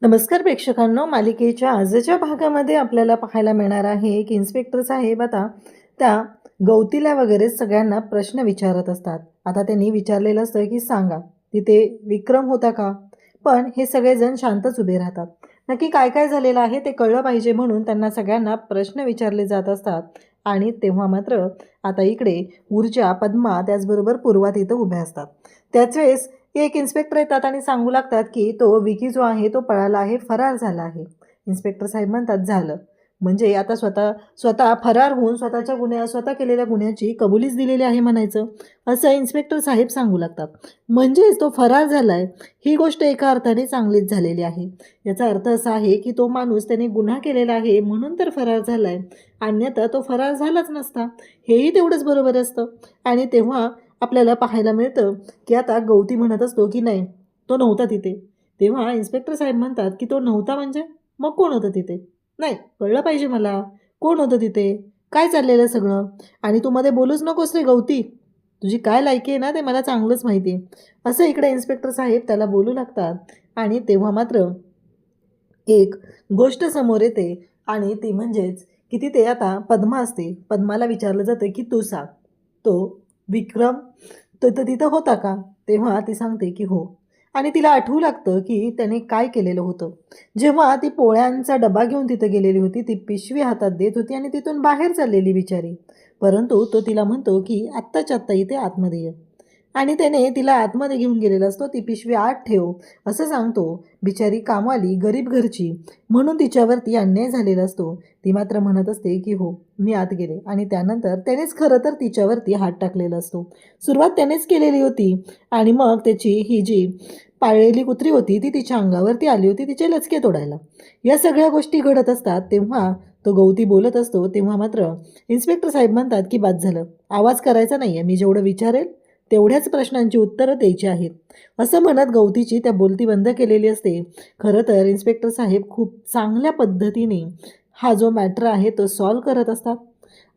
नमस्कार प्रेक्षकांनो, मालिकेच्या आजच्या भागामध्ये आपल्याला पाहायला मिळणार आहे की इन्स्पेक्टर साहेब आता त्या गवतीला वगैरे सगळ्यांना प्रश्न विचारत असतात. आता त्यांनी विचारलेलं असतं की सांगा, तिथे विक्रम होता का? पण हे सगळेजण शांतच उभे राहतात. नक्की काय काय झालेलं आहे ते कळलं पाहिजे म्हणून त्यांना सगळ्यांना प्रश्न विचारले जात असतात. आणि तेव्हा मात्र आता इकडे ऊर्जा, पद्मा त्याचबरोबर पूर्वा तिथं उभ्या असतात. त्याच वेळेस एक इन्स्पेक्टर येतात आणि सांगू लागतात की तो विकी जो आहे तो पळाला आहे, फरार झाला आहे. इन्स्पेक्टर साहेब म्हणतात झालं. म्हणजे आता स्वतः स्वतः फरार होऊन स्वतः केलेल्या गुन्ह्याची कबुलीच दिलेली आहे म्हणायचं, असं इन्स्पेक्टर साहेब सांगू लागतात. म्हणजेच तो फरार झाला आहे, ही गोष्ट एका अर्थाने चांगलीच झालेली आहे. याचा अर्थ असा आहे की तो माणूस त्याने गुन्हा केलेला आहे म्हणून तर फरार झाला आहे, अन्यथा तो फरार झालाच नसता. हेही तेवढंच बरोबर असतं. आणि तेव्हा आपल्याला पाहायला मिळतं की आता गवती म्हणत असतो की नाही, तो नव्हता तिथे. तेव्हा इन्स्पेक्टर साहेब म्हणतात की तो नव्हता म्हणजे मग कोण होतं तिथे? नाही, कळलं पाहिजे मला, कोण होतं तिथे, काय चाललेलं सगळं. आणि तू मध्ये बोलूच नकोस रे गवती, तुझी काय लायकी आहे ना ते मला चांगलंच माहिती आहे, असं इकडे इन्स्पेक्टर साहेब त्याला बोलू लागतात. आणि तेव्हा मात्र एक गोष्ट समोर येते आणि ती म्हणजेच की तिथे आता पद्मा असते. पद्माला विचारलं जातं की तू सांग, तो विक्रम तो तर तिथं होता का? तेव्हा ती सांगते की हो. आणि तिला आठवू लागतं की त्याने काय केलेलं होतं. जेव्हा ती पोळ्यांचा डबा घेऊन तिथं गेलेली होती, ती पिशवी हातात देत होती आणि तिथून बाहेर चाललेली बिचारी. परंतु तो तिला म्हणतो की आत्ताच्या आत्ता इथे आतमध्ये ये. आणि त्याने तिला आतमध्ये घेऊन गेलेला असतो. ती पिशवी आत ठेव असं सांगतो. बिचारी कामवाली, गरीब घरची, म्हणून तिच्यावरती अन्याय झालेला असतो. ती मात्र म्हणत असते की हो, मी आत गेले. आणि त्यानंतर त्यानेच खरं तर तिच्यावरती हात टाकलेला असतो. सुरुवात त्यानेच केलेली होती. आणि मग त्याची ही जी पाळलेली कुत्री होती ती तिच्या अंगावरती आली होती तिचे लचके तोडायला. या सगळ्या गोष्टी घडत असतात. तेव्हा तो गवती बोलत असतो. तेव्हा मात्र इन्स्पेक्टर साहेब म्हणतात की बाद झालं, आवाज करायचा नाही आहे, मी जेवढं विचारेल तेवढ्याच प्रश्नांची उत्तरं द्यायची आहेत, असं म्हणत गवतीची त्या बोलती बंद केलेली असते. खरं तर इन्स्पेक्टर साहेब खूप चांगल्या पद्धतीने हा जो मॅटर आहे तो सॉल्व करत असतात.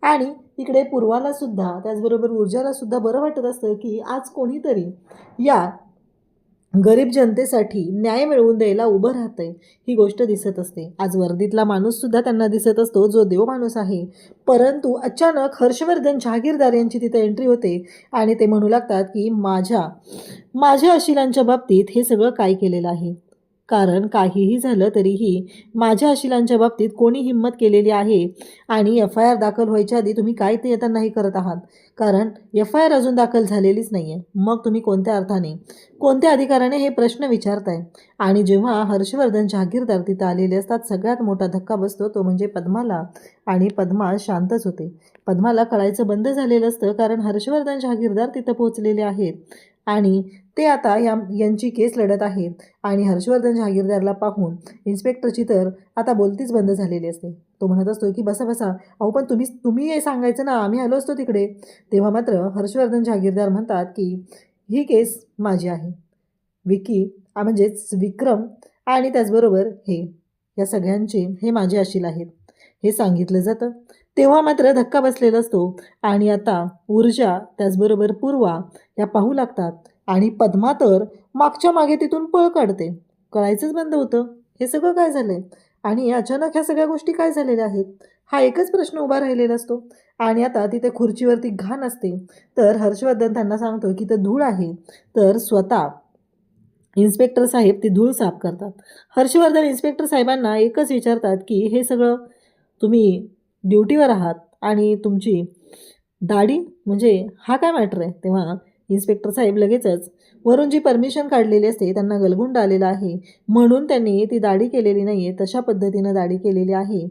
आणि इकडे पूर्वालासुद्धा त्याचबरोबर ऊर्जालासुद्धा बरं वाटत असतं की आज कोणीतरी या गरीब जनतेसाठी न्याय मिळवून द्यायला उभं राहतंय, ही गोष्ट दिसत असते. आज वर्दीतला माणूससुद्धा त्यांना दिसत असतो, जो देव माणूस आहे. परंतु अचानक हर्षवर्धन जहागीरदार यांची तिथे एंट्री होते आणि ते म्हणू लागतात की माझ्या माझ्या अशिलांच्या बाबतीत हे सगळं काय केलेलं आहे. कारण काहीही झालं तरीही माझ्या अशिलांच्या बाबतीत कोणी हिंमत केलेली आहे. आणि FIR दाखल व्हायच्या आधी तुम्ही काय ते आता नाही करत आहात. कारण FIR अजून दाखल झालेलीच नाही आहे. मग तुम्ही कोणत्या अर्थाने, कोणत्या अधिकाराने हे प्रश्न विचारताय? आणि जेव्हा हर्षवर्धन जहागीरदार तिथं आलेले असतात, सगळ्यात मोठा धक्का बसतो तो म्हणजे पद्माला. आणि पद्मा शांतच होते. पद्माला कळायचं बंद झालेलं असतं, कारण हर्षवर्धन जहागीरदार तिथं पोहोचलेले आहेत. आणि ते आता यांची केस लढत आहेत. आणि हर्षवर्धन जहागीरदारला पाहून इन्स्पेक्टरची तर आता बोलतीच बंद झालेली असते. तो म्हणत असतो की बसा बसा, अहो पण तुम्ही हे सांगायचं ना, आम्ही आलो असतो तिकडे. तेव्हा मात्र हर्षवर्धन जहागीरदार म्हणतात की ही केस माझी आहे. विकी म्हणजेच विक्रम आणि त्याचबरोबर या सगळ्यांचे हे माझे अशील आहेत, हे सांगितलं जातं. तेव्हा मात्र धक्का बसलेला असतो. आणि आता ऊर्जा त्याचबरोबर पूर्वा या पाहू लागतात. आणि पद्मा तर मागच्या मागे तिथून पळ काढते. कळायचंच बंद होतं, हे सगळं काय झालंय आणि अचानक ह्या सगळ्या गोष्टी काय झालेल्या आहेत, हा एकच प्रश्न उभा राहिलेला असतो. आणि आता तिथे खुर्चीवरती घाण असते. तर हर्षवर्धन त्यांना सांगतो की ते धूळ आहे. तर स्वतः इन्स्पेक्टर साहेब ती धूळ साफ करतात. हर्षवर्धन इन्स्पेक्टर साहेबांना एकच विचारतात की हे सगळं तुम्ही ड्युटीवर आहात आणि तुमची दाढी म्हणजे हा काय मॅटर आहे? तेव्हा इन्स्पेक्टर साहेब लगेचच वरून जी परमिशन काढलेली असते, त्यांना गलगुंड आलेला आहे म्हणून त्यांनी ती दाढी केलेली नाही आहे, तशा पद्धतीनं दाढी केलेली आहे,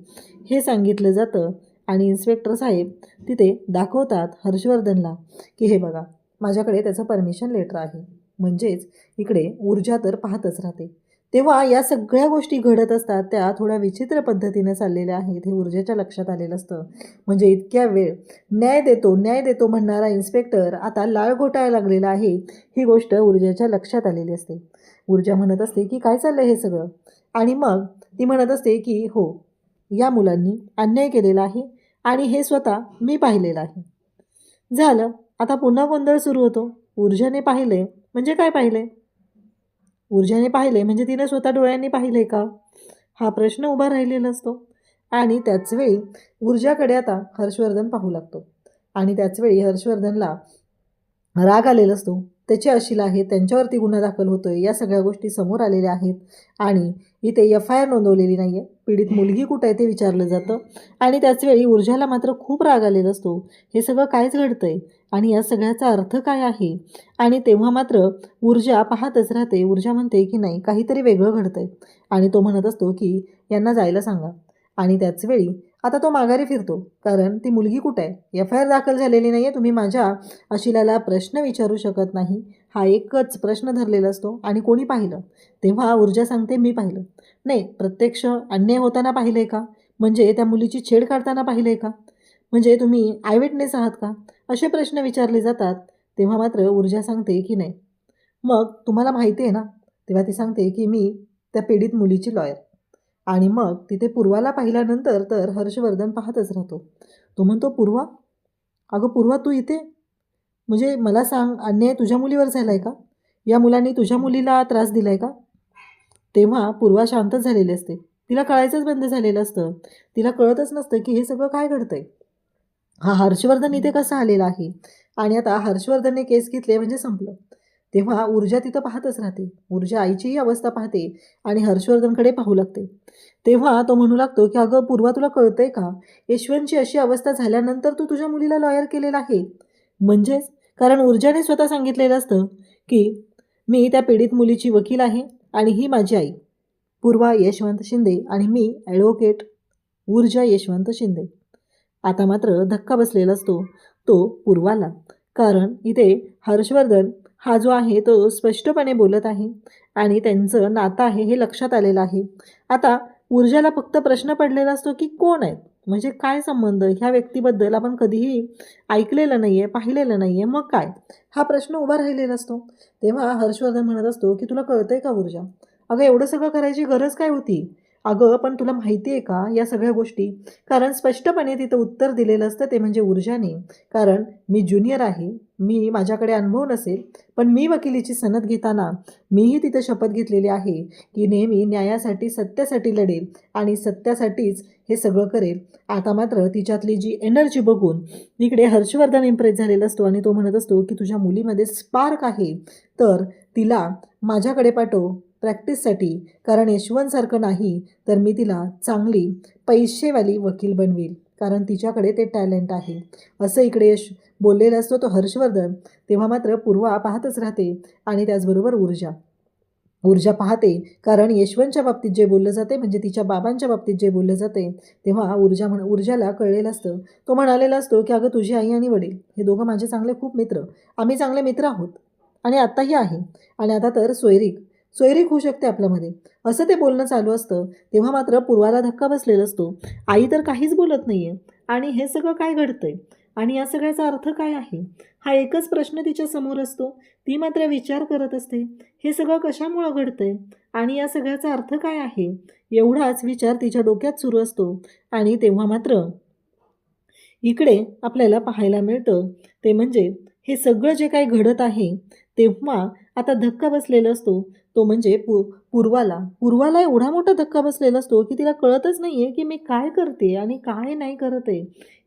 हे सांगितलं जातं. आणि इन्स्पेक्टर साहेब तिथे दाखवतात हर्षवर्धनला की हे बघा, माझ्याकडे त्याचं परमिशन लेटर आहे. म्हणजेच इकडे ऊर्जा तर पाहतच राहते. तेव्हा या सगळ्या गोष्टी घडत असतात, त्या थोड्या विचित्र पद्धतीने चाललेल्या आहेत, हे ऊर्जेच्या लक्षात आलेलं असतं. म्हणजे इतक्या वेळ न्याय देतो म्हणणारा इन्स्पेक्टर आता लाळ घोटायला लागलेला आहे, ही गोष्ट ऊर्जेच्या लक्षात आलेली असते. ऊर्जा म्हणत असते की काय चाललं हे सगळं. आणि मग ती म्हणत असते की हो, या मुलांनी अन्याय केलेला आहे आणि हे स्वतः मी पाहिलेलं आहे. झालं, आता पुन्हा गोंधळ सुरू होतो. ऊर्जाने पाहिले म्हणजे काय पाहिले? ऊर्जाने पाहिले म्हणजे तिने स्वतः डोळ्यांनी पाहिले का? हा प्रश्न उभा राहिलेला असतो. आणि त्याचवेळी ऊर्जाकडे आता हर्षवर्धन पाहू लागतो आणि त्याचवेळी हर्षवर्धनला राग आलेला असतो. त्याची अशील आहे, त्यांच्यावरती गुन्हा दाखल होतोय, या सगळ्या गोष्टी समोर आलेल्या आहेत आणि इथे FIR नोंदवलेली नाही आहे. पीडित मुलगी कुठं आहे ते विचारलं जातं आणि त्याचवेळी ऊर्जाला मात्र खूप राग आलेला असतो. हे सगळं कायच घडतंय आणि या सगळ्याचा अर्थ काय आहे? आणि तेव्हा मात्र ऊर्जा पाहतच राहते. ऊर्जा म्हणते की नाही, काहीतरी वेगळं घडतंय आणि तो म्हणत असतो की यांना जायला सांगा. आणि त्याचवेळी आता तो माघारी फिरतो, कारण ती मुलगी कुठं आहे? FIR दाखल झालेली नाही आहे. तुम्ही माझ्या अशिलाला प्रश्न विचारू शकत नाही. हा एकच प्रश्न धरलेला असतो आणि कोणी पाहिलं? तेव्हा ऊर्जा सांगते मी पाहिलं. नाही, प्रत्यक्ष अन्याय होताना पाहिलं आहे का? म्हणजे त्या मुलीची छेड काढताना पाहिलं आहे का? म्हणजे तुम्ही आय विटनेस आहात का? असे प्रश्न विचारले जातात. तेव्हा मात्र ऊर्जा सांगते की नाही. मग तुम्हाला माहिती आहे ना? तेव्हा ती सांगते की मी त्या पीडित मुलीची लॉयर. आणि मग तिथे पूर्वाला पाहिल्यानंतर तर हर्षवर्धन पाहतच राहतो. तो म्हणतो, पूर्वा? अगं पूर्वा, तू इथे? म्हणजे मला सांग, अन्याय तुझ्या मुलीवर झाला आहे का? या मुलांनी तुझ्या मुलीला त्रास दिला आहे का? तेव्हा पूर्वा शांतच झालेली असते. तिला कळायचंच बंद झालेलं असतं. तिला कळतच नसतं की हे सगळं काय घडतंय. हा हर्षवर्धन इथे कसा आलेला आहे आणि आता हर्षवर्धनने केस घेतले म्हणजे संपलं. तेव्हा ऊर्जा तिथं पाहतच राहते. ऊर्जा आईचीही अवस्था पाहते आणि हर्षवर्धनकडे पाहू लागते. तेव्हा तो म्हणू लागतो की अगं पूर्वा, तुला कळतंय का? यशवंतची अशी अवस्था झाल्यानंतर तू तुझ्या मुलीला लॉयर केलेला आहे. म्हणजेच कारण ऊर्जाने स्वतः सांगितलेलं असतं की मी त्या पीडित मुलीची वकील आहे आणि ही माझी आई पूर्वा यशवंत शिंदे आणि मी ॲडव्होकेट ऊर्जा यशवंत शिंदे. आता मात्र धक्का बसलेला असतो तो पूर्वाला, कारण इथे हर्षवर्धन हा जो आहे तो स्पष्टपणे बोलत आहे आणि त्यांचं नातं आहे हे लक्षात आलेलं आहे. आता ऊर्जाला फक्त प्रश्न पडलेला असतो की कोण आहेत, म्हणजे काय संबंध, ह्या व्यक्तीबद्दल आपण कधीही ऐकलेलं नाही आहे, पाहिलेलं नाही आहे, मग काय, हा प्रश्न उभा राहिलेला असतो. तेव्हा हर्षवर्धन म्हणत असतो की तुला कळतंय का ऊर्जा? अगं एवढं सगळं करायची गरज काय होती? अगं पण तुला माहिती आहे का या सगळ्या गोष्टी? कारण स्पष्टपणे तिथं उत्तर दिलेलं असतं ते म्हणजे ऊर्जाने, कारण मी ज्युनियर आहे, मी माझ्याकडे अनुभव नसेल, पण मी वकिलीची सनद घेताना मीही तिथं शपथ घेतलेली आहे की नेहमी न्यायासाठी, सत्यासाठी लढेल आणि सत्यासाठीच हे सगळं करेल. आता मात्र तिच्यातली जी एनर्जी बघून इकडे हर्षवर्धन इम्प्रेस झालेला असतो आणि तो म्हणत असतो की तुझ्या मुलीमध्ये स्पार्क आहे, तर तिला माझ्याकडे पाठव प्रॅक्टिससाठी, कारण यशवंतसारखं नाही तर मी तिला चांगली पैसेवाली वकील बनवेल, कारण तिच्याकडे ते टॅलेंट आहे. असं इकडे यश बोललेला असतो तो हर्षवर्धन. तेव्हा मात्र पूर्वा पाहतच राहते आणि त्याचबरोबर ऊर्जा पाहते, कारण यशवंतच्या बाबतीत जे बोललं जाते म्हणजे तिच्या बाबांच्या बाबतीत जे बोललं जाते तेव्हा ऊर्जाला कळलेलं असतं. तो म्हणालेला असतो की अगं तुझी आई आणि वडील हे दोघं माझे चांगले खूप मित्र, आम्ही चांगले मित्र आहोत आणि आत्ताही आहे आणि आता तर सोयरीक होऊ शकते आपल्यामध्ये, असं ते बोलणं चालू असतं. तेव्हा मात्र पूर्वाला धक्का बसलेला असतो. आई तर काहीच बोलत नाही आहे आणि हे सगळं काय घडतंय आणि या सगळ्याचा अर्थ काय आहे, हा एकच प्रश्न तिच्या समोर असतो. ती मात्र विचार करत असते, हे सगळं कशामुळं घडतंय आणि या सगळ्याचा अर्थ काय आहे, एवढाच विचार तिच्या डोक्यात सुरू असतो. आणि तेव्हा मात्र इकडे आपल्याला पाहायला मिळतं ते म्हणजे हे सगळं जे काही घडत आहे तेव्हा आता धक्का बसलेला असतो तो म्हणजे पूर्वाला एवढा मोठा धक्का बसलेला असतो की तिला कळतच नाही आहे की मी काय करते आणि काय नाही करत आहे,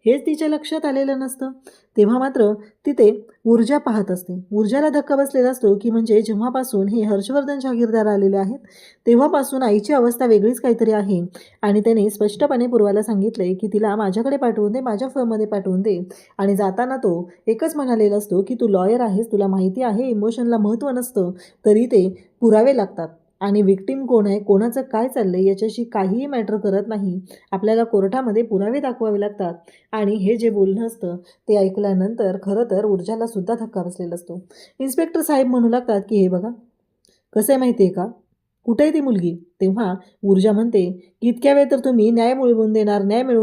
हेच तिच्या लक्षात आलेलं नसतं. तेव्हा मात्र तिथे ऊर्जा पाहत असते. ऊर्जाला धक्का बसलेला असतो की म्हणजे जेव्हापासून हे हर्षवर्धन जहागीरदार आलेले आहेत तेव्हापासून आईची अवस्था वेगळीच काहीतरी आहे आणि त्याने स्पष्टपणे पूर्वाला सांगितले की तिला माझ्याकडे पाठवून दे, माझ्या फर्ममध्ये पाठवून दे. आणि जाताना तो एकच म्हणालेला असतो की तू लॉयर आहेस, तुला माहिती आहे इमोशनला महत्त्व नसतं, तरी ते पुरावे लागतात आणि विक्टीम कोण आहे, कोणाचं काय चाललं आहे याच्याशी काहीही मॅटर करत नाही. आपल्याला कोर्टामध्ये पुरावे दाखवावे लागतात. आणि हे जे बोलणं असतं ते ऐकल्यानंतर खरं तर ऊर्जाला सुद्धा धक्का बसलेला असतो. इन्स्पेक्टर साहेब म्हणू लागतात की हे बघा, कसं आहे माहिती आहे का, कुठे आहे ती मुलगी? तेव्हा ऊर्जा म्हणते की इतक्या वेळ तर तुम्ही न्याय मिळवून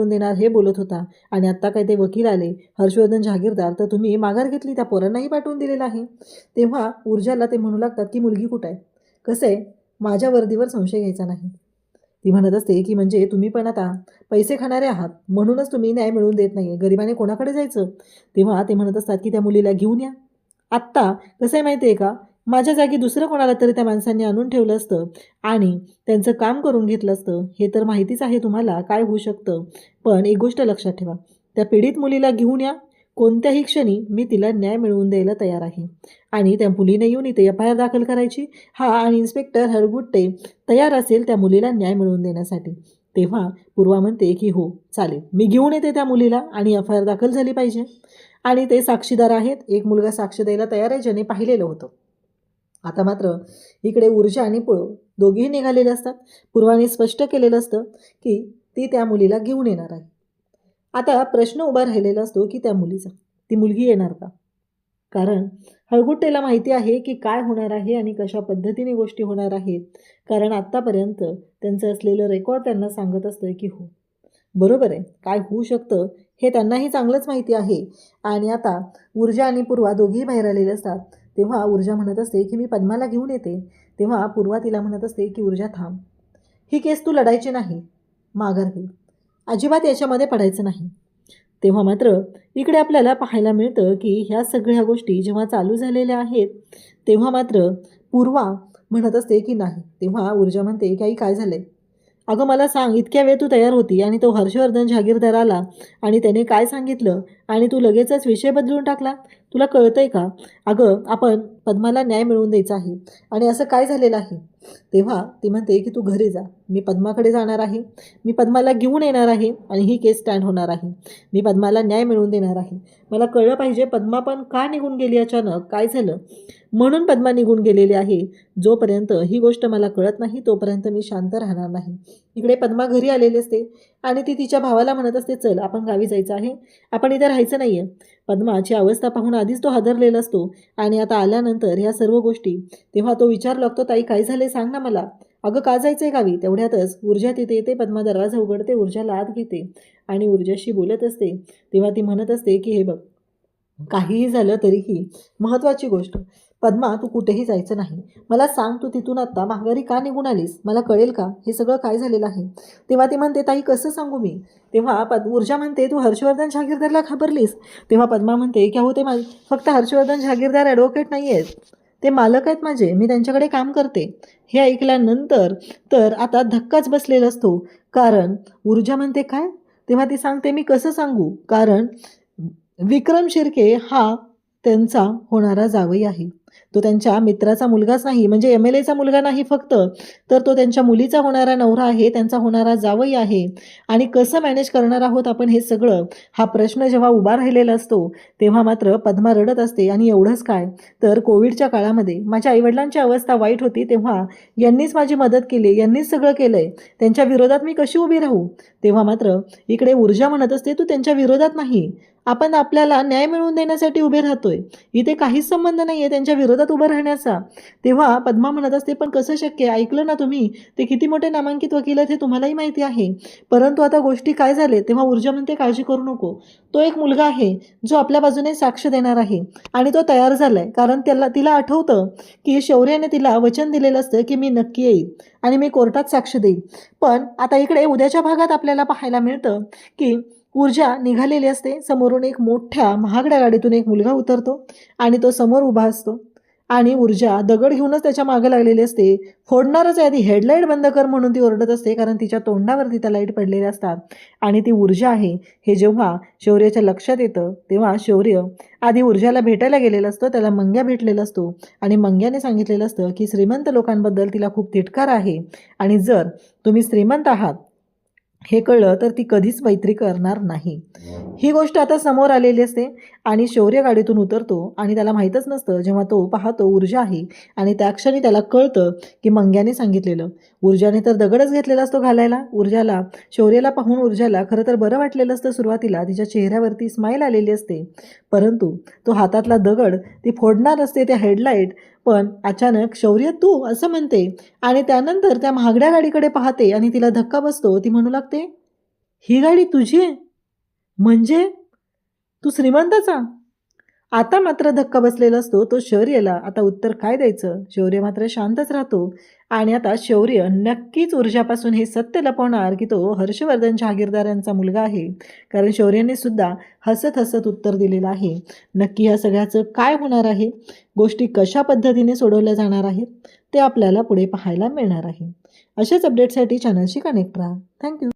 देणार हे बोलत होता आणि आत्ता काय ते वकील आले हर्षवर्धन जहागीरदार, तर तुम्ही माघार घेतली, त्या पोरांनाही पाठवून दिलेलं आहे. तेव्हा ऊर्जाला ते म्हणू लागतात की मुलगी कुठं आहे? कसं आहे, माझ्या वर्दीवर संशय घ्यायचा नाही. ती म्हणत असते की म्हणजे तुम्ही पण आता पैसे खाणारे आहात म्हणूनच तुम्ही न्याय मिळवून देत नाही आहे, गरिबाने कोणाकडे जायचं? तेव्हा ते म्हणत असतात की त्या मुलीला घेऊन या आत्ता. कसं आहे माहिती आहे का, माझ्या जागी दुसरं कोणाला तरी त्या माणसांनी आणून ठेवलं असतं आणि त्यांचं काम करून घेतलं असतं. हे तर माहितीच आहे तुम्हाला काय होऊ शकतं. पण एक गोष्ट लक्षात ठेवा, त्या पीडित मुलीला घेऊन या. कोणत्याही क्षणी मी तिला न्याय मिळवून द्यायला तयार आहे. आणि त्या मुलीने येऊन इथे FIR दाखल करायची. आणि इन्स्पेक्टर हरगुट्टे तयार असेल त्या मुलीला न्याय मिळवून देण्यासाठी. तेव्हा पूर्वा म्हणते की हो चालेल, मी घेऊन येते त्या मुलीला आणि FIR दाखल झाली पाहिजे. आणि ते साक्षीदार आहेत. एक मुलगा साक्ष द्यायला तयार आहे ज्याने पाहिलेलं होतं. आता मात्र इकडे ऊर्जा आणि दोघेही निघालेले असतात. पूर्वाने स्पष्ट केलेलं असतं की ती त्या मुलीला घेऊन येणार आहे. आता प्रश्न उभा राहिलेला असतो की त्या मुलीचा, ती मुलगी येणार का? कारण हळगुट्टेला माहिती आहे की काय होणार आहे आणि कशा पद्धतीने गोष्टी होणार आहेत. कारण आत्तापर्यंत त्यांचं असलेलं रेकॉर्ड त्यांना सांगत असतं की हो बरोबर आहे, काय होऊ शकतं हे त्यांनाही चांगलंच माहिती आहे. आणि आता ऊर्जा आणि पूर्वा दोघेही बाहेर आलेले असतात. तेव्हा ऊर्जा म्हणत असते की मी पद्माला घेऊन येते. तेव्हा पूर्वा तिला म्हणत असते की ऊर्जा थांब, ही केस तू लढायची नाही, माघार घे, अजिबात याच्यामध्ये पडायचं नाही. तेव्हा मात्र इकडे आपल्याला पाहायला मिळतं की ह्या सगळ्या गोष्टी जेव्हा चालू झालेल्या आहेत तेव्हा मात्र पूर्वा म्हणत असते की नाही. तेव्हा ऊर्जा म्हणते की आई काय झालंय? अगं मला सांग, इतक्या वेळ तू तयार होती आणि तो हर्षवर्धन जहागीरदार आला आणि त्याने काय सांगितलं आणि तू लगेचच विषय बदलून टाकला. तुला कळतंय का? अगं आपण पद्माला न्याय मिळवून द्यायचा आहे आणि असं काय झालेलं आहे. तेव्हा ती म्हणते की तू घरी जा, मी पद्माकडे जाणार आहे, मी पद्माला घेऊन येणार आहे आणि ही केस स्टँड होणार आहे. मी पद्माला न्याय मिळवून देणार आहे. मला कळलं पाहिजे पद्मा पण का निघून गेली, अचानक काय झालं, म्हणून पद्मा निघून गेलेली आहे. जोपर्यंत ही गोष्ट मला कळत नाही तोपर्यंत मी शांत राहणार नाही. इकडे पद्मा घरी आलेली असते आणि ती तिच्या भावाला म्हणत असते चल आपण गावी जायचं आहे, आपण इथे राहायचं नाही आहे. पद्माची अवस्था पाहून आधीच तो हादरलेला असतो आणि आता आल्यानंतर ह्या सर्व गोष्टी. तेव्हा तो विचार लागतो ताई काय झाले सांग ना मला. अगं का जायचं आहे गावी. तेवढ्यातच ऊर्जा तिथे येते. पद्मा दरवाजा उघडते, ऊर्जाला आत घेते आणि ऊर्जाशी बोलत असते. तेव्हा ती म्हणत असते की हे बघ, काहीही झालं तरीही महत्त्वाची गोष्ट, पद्मा तू कुठेही जायचं नाही. मला सांग तू तिथून आत्ता माघारी का निघून आलीस, मला कळेल का हे सगळं काय झालेलं आहे. तेव्हा ती म्हणते ताई कसं सांगू मी. तेव्हा ऊर्जा म्हणते तू हर्षवर्धन जहागीरदारला घाबरलीस. तेव्हा पद्मा म्हणते की हो ते फक्त हर्षवर्धन जहागीरदार ॲडव्होकेट नाही आहेत, ते मालक आहेत माझे, मी त्यांच्याकडे काम करते. हे ऐकल्यानंतर तर आता धक्काच बसलेला असतो. कारण ऊर्जा म्हणते काय. तेव्हा ती सांगते मी कसं सांगू, कारण विक्रम शिर्के हा त्यांचा होणारा जावई आहे. तो त्यांच्या मित्राचा मुलगाच नाही, म्हणजे MLAचा मुलगा नाही फक्त, तर तो त्यांच्या मुलीचा होणारा नवरा आहे, त्यांचा होणारा जावई आहे. आणि कसं मॅनेज करणार आहोत आपण हे सगळं, हा प्रश्न जेव्हा उभा राहिलेला असतो तेव्हा मात्र पद्मा रडत असते. आणि एवढंच काय तर कोविडच्या काळामध्ये माझ्या आईवडिलांची अवस्था वाईट होती तेव्हा यांनीच माझी मदत केली, यांनीच सगळं केलं आहे, त्यांच्या विरोधात मी कशी उभी राहू. तेव्हा मात्र इकडे ऊर्जा म्हणत असते तू त्यांच्या विरोधात नाही, आपण आपल्याला न्याय मिळवून देण्यासाठी उभे राहतोय, इथे काहीच संबंध नाही आहे त्यांच्या विरोधात उभं राहण्याचा. तेव्हा पद्मा म्हणत असते पण कसं शक्य, ऐकलं ना तुम्ही, ते किती मोठे नामांकित वकील आहेत हे तुम्हालाही माहिती आहे, परंतु आता गोष्टी काय झाले. तेव्हा ऊर्जा म्हणते काळजी करू नको, तो एक मुलगा आहे जो आपल्या बाजूने साक्ष देणार आहे आणि तो तयार झाला आहे. कारण तिला आठवतं की शौर्याने तिला वचन दिलेलं असतं की मी नक्की येईल आणि मी कोर्टात साक्ष देईल. पण आता इकडे उद्याच्या भागात आपल्याला पाहायला मिळतं की ऊर्जा निघालेली असते. समोरून एक मोठ्या महागड्या गाडीतून एक मुलगा उतरतो आणि तो समोर उभा असतो आणि ऊर्जा दगड घेऊनच त्याच्या मागे लागलेली असते. फोडणारच आहे, आधी हेडलाईट बंद कर म्हणून ती ओरडत असते, कारण तिच्या तोंडावरती त्या लाईट पडलेल्या असतात. आणि ती ऊर्जा आहे हे जेव्हा शौर्याच्या लक्षात येतं तेव्हा शौर्य आधी ऊर्जाला भेटायला गेलेला असतो, त्याला मंग्या भेटलेला असतो आणि मंग्याने सांगितलेलं असतं की श्रीमंत लोकांबद्दल तिला खूप तिटकार आहे आणि जर तुम्ही श्रीमंत आहात हे कळलं तर ती कधीच मैत्री करणार नाही. ही गोष्ट आता समोर आलेली असते आणि शौर्य गाडीतून उतरतो आणि त्याला माहीतच नसतं जेव्हा तो पाहतो ऊर्जा आहे आणि त्या क्षणी त्याला कळतं की मंग्याने सांगितलेलं. ऊर्जाने तर दगडच घेतलेला असतो घालायला. शौर्याला पाहून ऊर्जाला खरं तर बरं वाटलेलं असतं. सुरुवातीला तिच्या चेहऱ्यावरती स्माईल आलेली असते, परंतु तो हातातला दगड ती फोडणार असते, त्या हेडलाईट. पण अचानक शौर्य तू असं म्हणते आणि त्यानंतर त्या महागड्या गाडीकडे पाहते आणि तिला धक्का बसतो. ती म्हणू लागते ही गाडी तुझी आहे, म्हणजे तू श्रीमंताचा. आता मात्र धक्का बसलेला असतो तो शौर्यला. आता उत्तर काय द्यायचं. शौर्य मात्र शांतच राहतो आणि आता शौर्य नक्कीच ऊर्जापासून हे सत्य लपवणार की तो हर्षवर्धन जहागीरदार यांचा मुलगा आहे. कारण शौर्याने सुद्धा हसत हसत उत्तर दिलेलं आहे. नक्की या सगळ्याचं काय होणार आहे, गोष्टी कशा पद्धतीने सोडवल्या जाणार आहेत, ते आपल्याला पुढे पाहायला मिळणार आहे. अशाच अपडेटसाठी चॅनलशी कनेक्ट राहा. थँक्यू.